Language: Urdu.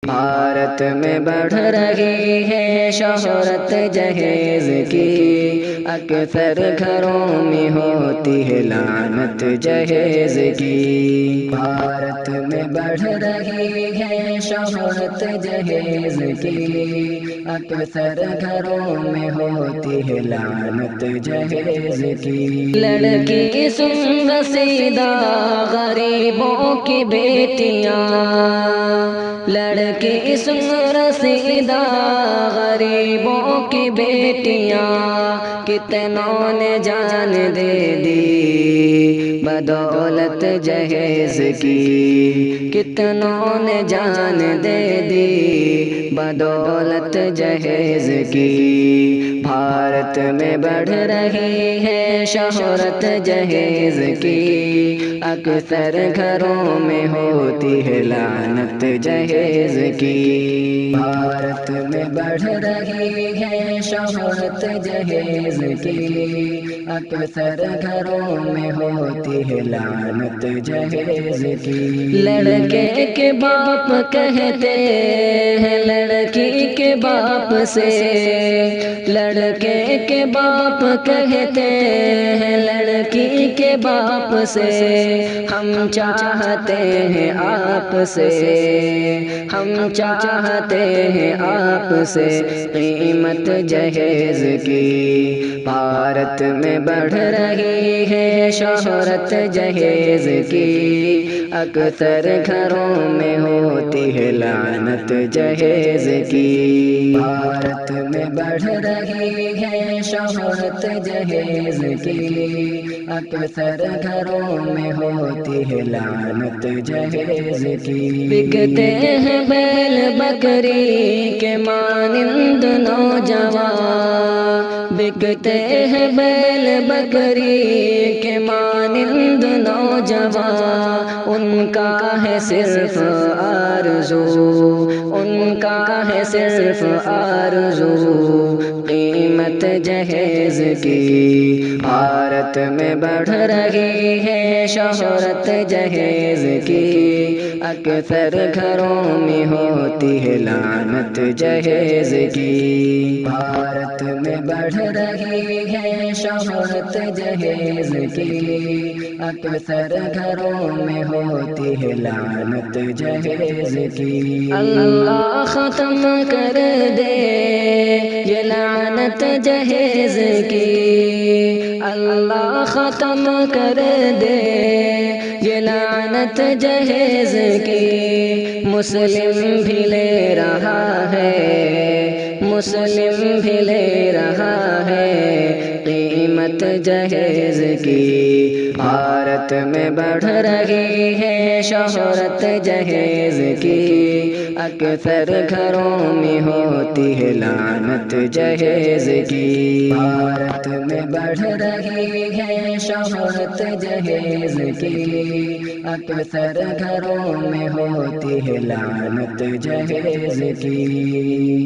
بھارت میں بڑھ رہی ہے شہرت جہیز کی، اکثر گھروں میں ہوتی ہے لعنت جہیز کی۔ بھارت میں بڑھ رہی ہے شہرت جہیز کی، اکثر گھروں میں ہوتی ہے لعنت جہیز کی۔ لڑکی سن رسیدہ غریبوں کی بیٹیاں، لڑکی سن رسیدہ غریبوں کی بیٹیاں، کتنوں نے جان دے دی بدولت جہیز کی، کتنوں نے جان دے دی بدولت جہیز کی۔ بھارت میں بڑھ رہی ہے شہرت جہیز کی، اکثر گھروں میں ہوتی ہے لعنت جہیز کی۔ بھارت میں بڑھ رہی ہے شہرت جہیز کی، اکثر گھروں میں ہوتی ہے لعنت جہیز کی۔ لڑکے کے باپ کہتے ہیں لڑکی کے باپ سے، لڑکے کے باپ کہتے ہیں لڑکی کے باپ سے، ہم چاہتے ہیں آپ سے، ہم چاہتے ہیں آپ سے قیمت جہیز کی۔ بھارت میں بڑھ رہی ہے شہرت جہیز کی، اکثر گھروں میں ہوتی ہے لعنت جہیز کی۔ بھارت میں بڑھ رہی ہے شہرت جہیز کی، اکثر گھروں میں ہوتی ہے لعنت جہیز کی۔ بکتے ہیں بیل بکری کے مانند نوجوان، بکتے ہیں بیل بکری کے مانند نوجوان، ان کا ہے صرف آرزو، ان کا ہے صرف آرزو قیمت جہیز کی۔ بھارت میں بڑھ رہی ہے شہرت جہیز کی، اکثر گھروں میں ہوتی ہے لعنت جہیز کی۔ بھارت میں بڑھ رہی ہے شہرت جہیز کی، اکثر گھروں میں ہوتی ہے لعنت جہیز کی۔ اللہ ختم کر دے یہ لعنت جہیز کی، اللہ ختم کر دے یہ لعنت جہیز کی۔ مسلم بھی لے رہا ہے، مسلم بھی لے رہا ہے قیمت جہیز کی۔ بھارت میں بڑھ رہی ہے شہرت جہیز کی، اکثر گھروں میں ہوتی ہے لعنت جہیز کی۔ بھارت میں بڑھ رہی ہے شہرت جہیز کی، اکثر گھروں میں ہوتی ہے لعنت جہیز کی۔